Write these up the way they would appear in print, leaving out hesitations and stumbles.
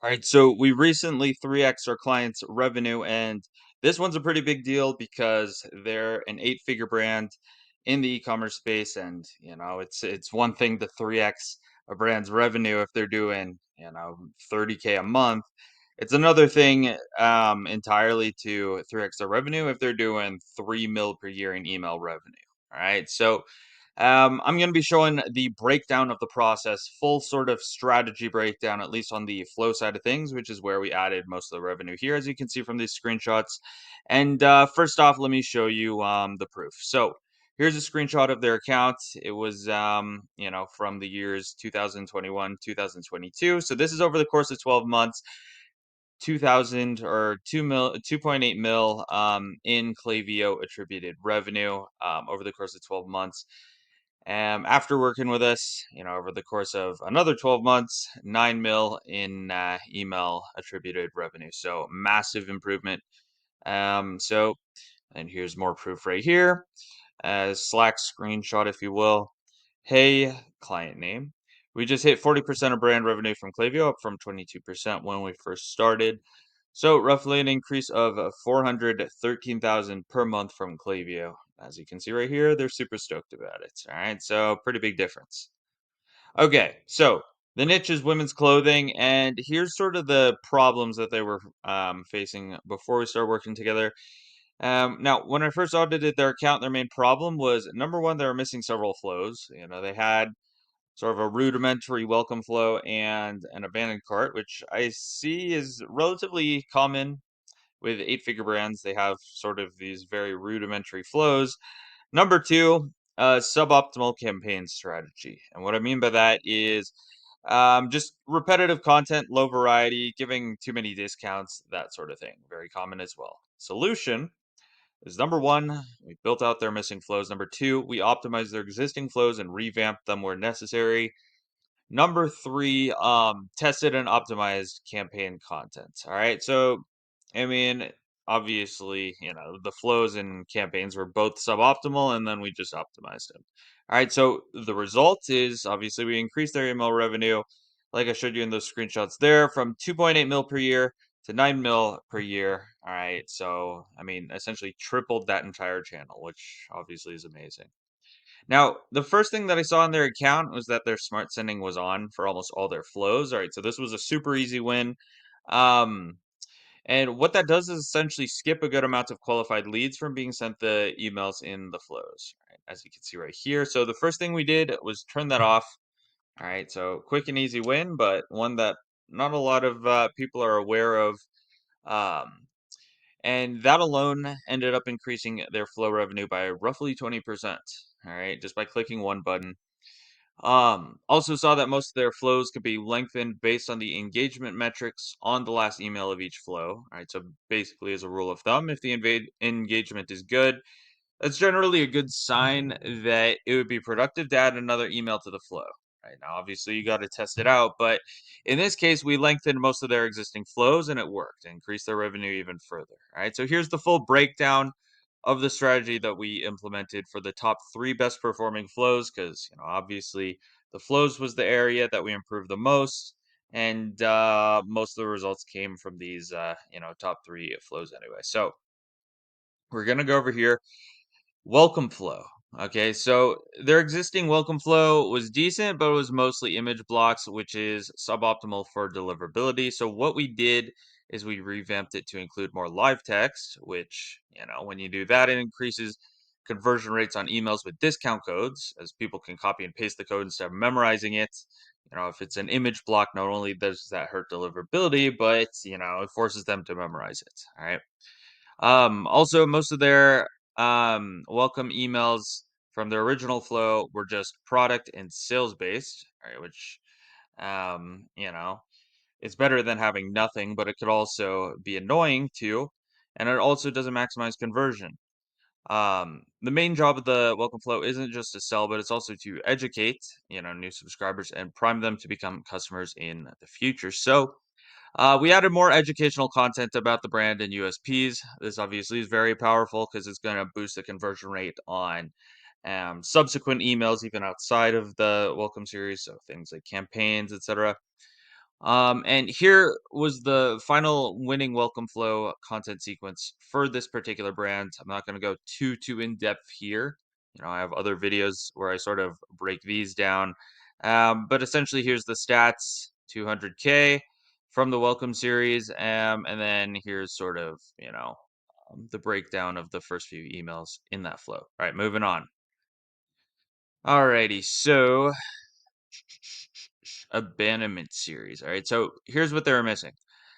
All right, so we recently 3x our clients' revenue, and this one's a pretty big deal because they're an eight-figure brand in the e-commerce space, and it's one thing to 3x a brand's revenue if they're doing 30K a month. It's another thing entirely to 3x their revenue if they're doing 3 mil per year in email revenue. All right, so I'm going to be showing the breakdown of the process, full sort of strategy breakdown, at least on the flow side of things, which is where we added most of the revenue here, as you can see from these screenshots. And first off, let me show you the proof. So here's a screenshot of their account. It was, from the years 2021, 2022. So this is over the course of 12 months. 2000 or 2.8 mil in Klaviyo attributed revenue over the course of 12 months. After working with us, over the course of another 12 months, 9 mil in email attributed revenue. So massive improvement. And here's more proof right here. Slack screenshot, if you will. Hey, client name. We just hit 40% of brand revenue from Klaviyo, up from 22% when we first started. So roughly an increase of 413,000 per month from Klaviyo. As you can see right here, they're super stoked about it. All right, so pretty big difference. Okay, so the niche is women's clothing, and here's sort of the problems that they were facing before we started working together. Now, when I first audited their account, their main problem was number one, they were missing several flows. They had sort of a rudimentary welcome flow and an abandoned cart, which I see is relatively common with eight-figure brands. They have sort of these very rudimentary flows. Number two, suboptimal campaign strategy. And what I mean by that is just repetitive content, low variety, giving too many discounts, that sort of thing. Very common as well. Solution is number one, we built out their missing flows. Number two, we optimized their existing flows and revamped them where necessary. Number three, tested and optimized campaign content. All right. So, I mean, obviously, the flows and campaigns were both suboptimal, and then we just optimized them. All right. So the result is obviously we increased their email revenue, like I showed you in those screenshots there, from 2.8 mil per year to 9 mil per year. All right. So, I mean, essentially tripled that entire channel, which obviously is amazing. Now, the first thing that I saw on their account was that their smart sending was on for almost all their flows. All right, so this was a super easy win. Um, and what that does is essentially skip a good amount of qualified leads from being sent the emails in the flows, right? As you can see right here. So the first thing we did was turn that off. All right, so quick and easy win, but one that not a lot of people are aware of. Um, and that alone ended up increasing their flow revenue by roughly 20%. All right, just by clicking one button. Also saw that most of their flows could be lengthened based on the engagement metrics on the last email of each flow. All right, so basically, as a rule of thumb, if the engagement is good, that's generally a good sign that it would be productive to add another email to the flow. Right now, obviously, you got to test it out, but in this case, we lengthened most of their existing flows and it worked, increased their revenue even further. All right, so here's the full breakdown of the strategy that we implemented for the top three best performing flows, because obviously the flows was the area that we improved the most, and most of the results came from these top three flows anyway. So we're gonna go over here. Welcome flow. Okay, so their existing welcome flow was decent, but it was mostly image blocks, which is suboptimal for deliverability. So what we did is we revamped it to include more live text, which, when you do that, it increases conversion rates on emails with discount codes, as people can copy and paste the code instead of memorizing it. If it's an image block, not only does that hurt deliverability, but, it forces them to memorize it. All right. Also, most of their welcome emails from their original flow were just product and sales based, right? Which, um, you know, it's better than having nothing, but it could also be annoying too. And it also doesn't maximize conversion. The main job of the welcome flow isn't just to sell, but it's also to educate, new subscribers and prime them to become customers in the future. So, we added more educational content about the brand and USPs. This obviously is very powerful because it's going to boost the conversion rate on subsequent emails, even outside of the welcome series. So things like campaigns, etc. And here was the final winning welcome flow content sequence for this particular brand. I'm not going to go too in depth here. I have other videos where I sort of break these down. But essentially, here's the stats: 200K from the welcome series, and then here's sort of the breakdown of the first few emails in that flow. All right, moving on. Alrighty, so abandonment series. All right, so here's what they were missing: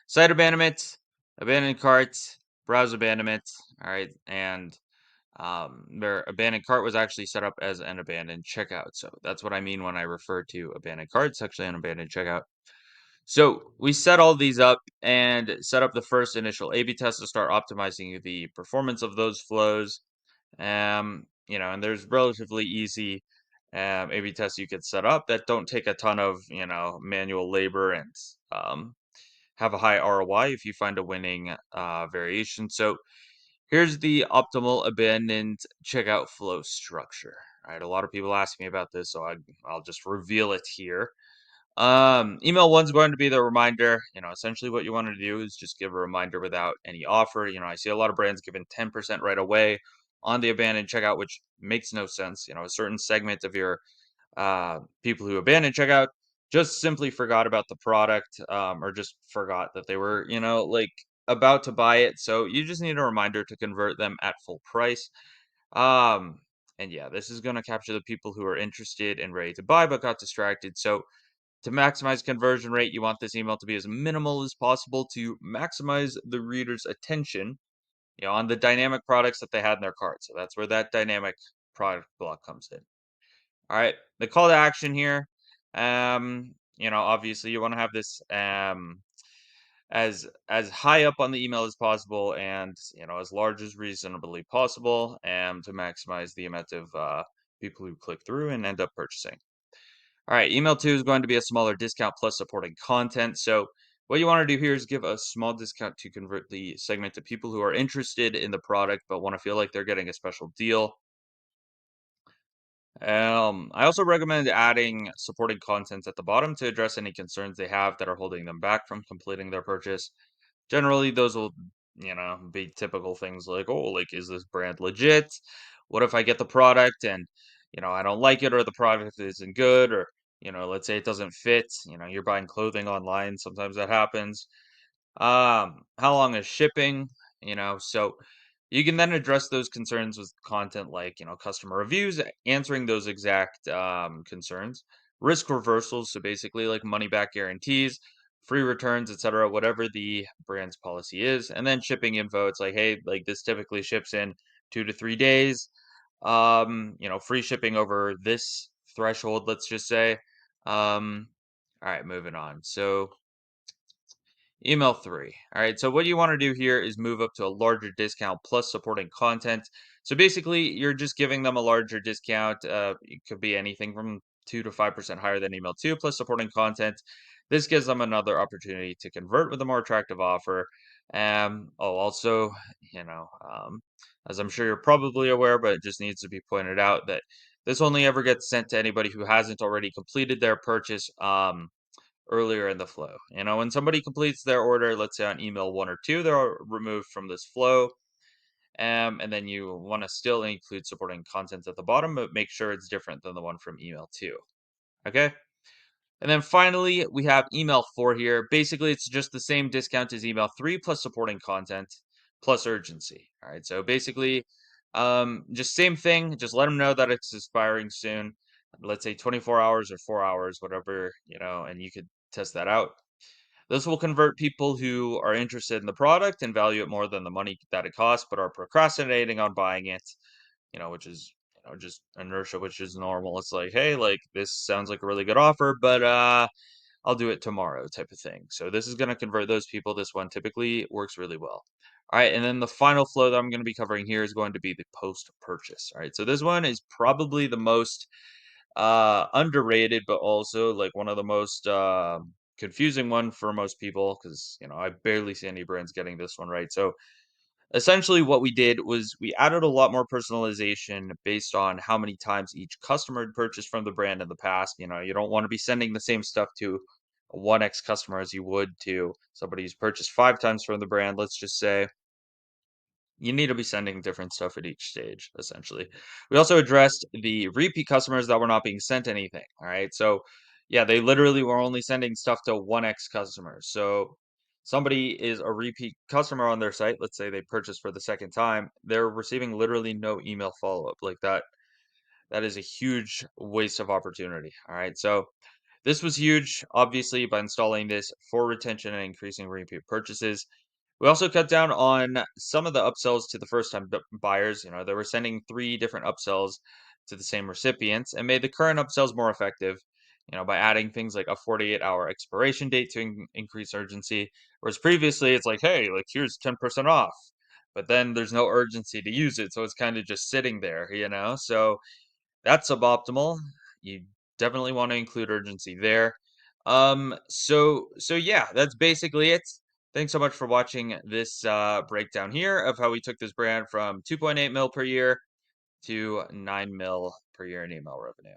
site abandonment, abandoned carts, browse abandonment. All right, and their abandoned cart was actually set up as an abandoned checkout. So that's what I mean when I refer to abandoned carts, actually an abandoned checkout. So we set all these up and set up the first initial A/B test to start optimizing the performance of those flows. And there's relatively easy A/B tests you could set up that don't take a ton of manual labor and have a high ROI if you find a winning variation. So here's the optimal abandoned checkout flow structure. All right, a lot of people ask me about this, so I'll just reveal it here. Email one's going to be the reminder. Essentially what you want to do is just give a reminder without any offer. I see a lot of brands giving 10% right away on the abandoned checkout, which makes no sense. A certain segment of your people who abandoned checkout just simply forgot about the product, or just forgot that they were, like about to buy it. So you just need a reminder to convert them at full price. Um, and yeah, this is going to capture the people who are interested and ready to buy but got distracted. So to maximize conversion rate, you want this email to be as minimal as possible to maximize the reader's attention, on the dynamic products that they had in their cart. So that's where that dynamic product block comes in. All right, the call to action here. Obviously you want to have this as high up on the email as possible, and as large as reasonably possible, to maximize the amount of people who click through and end up purchasing. All right, email two is going to be a smaller discount plus supporting content. So what you want to do here is give a small discount to convert the segment to people who are interested in the product but want to feel like they're getting a special deal. I also recommend adding supporting content at the bottom to address any concerns they have that are holding them back from completing their purchase. Generally, those will, be typical things like, oh, like, is this brand legit? What if I get the product and, I don't like it, or the product isn't good, or, let's say it doesn't fit. You're buying clothing online. Sometimes that happens. How long is shipping? So you can then address those concerns with content like, customer reviews, answering those exact concerns, risk reversals, so basically like money back guarantees, free returns, etc., whatever the brand's policy is, and then shipping info. It's like, hey, like this typically ships in 2 to 3 days. Free shipping over this threshold, let's just say. All right, moving on. So email three. All right. So what you want to do here is move up to a larger discount plus supporting content. So basically, you're just giving them a larger discount. It could be anything from 2 to 5% higher than email two plus supporting content. This gives them another opportunity to convert with a more attractive offer. Also, as I'm sure you're probably aware, but it just needs to be pointed out that this only ever gets sent to anybody who hasn't already completed their purchase. Earlier in the flow. When somebody completes their order, let's say on email one or two, they're removed from this flow. And then you want to still include supporting content at the bottom, but make sure it's different than the one from email two. Okay. And then finally, we have email four here. Basically, it's just the same discount as email three plus supporting content plus urgency. All right. So basically, just same thing. Just let them know that it's expiring soon. Let's say 24 hours or 4 hours, whatever, and you could test that out. This will convert people who are interested in the product and value it more than the money that it costs, but are procrastinating on buying it, which is, just inertia, which is normal. It's like, hey, like this sounds like a really good offer, but I'll do it tomorrow type of thing. So this is going to convert those people. This one typically works really well. All right, and then the final flow that I'm going to be covering here is going to be the post purchase. All right, so this one is probably the most underrated, but also like one of the most confusing one for most people, because I barely see any brands getting this one right. So essentially what we did was we added a lot more personalization based on how many times each customer had purchased from the brand in the past. You don't want to be sending the same stuff to 1x customer as you would to somebody who's purchased 5 times from the brand, let's just say. You need to be sending different stuff at each stage, essentially. We also addressed the repeat customers that were not being sent anything. All right. So, yeah, they literally were only sending stuff to 1x customers. So, somebody is a repeat customer on their site. Let's say they purchased for the second time. They're receiving literally no email follow up. Like that, that is a huge waste of opportunity. All right. So, this was huge, obviously, by installing this for retention and increasing repeat purchases. We also cut down on some of the upsells to the first time buyers. They were sending 3 different upsells to the same recipients and made the current upsells more effective, by adding things like a 48-hour expiration date to increase urgency. Whereas previously it's like, hey, like here's 10% off. But then there's no urgency to use it. So it's kind of just sitting there. So that's suboptimal. You definitely want to include urgency there. So yeah, that's basically it. Thanks so much for watching this breakdown here of how we took this brand from 2.8 mil per year to 9 mil per year in email revenue.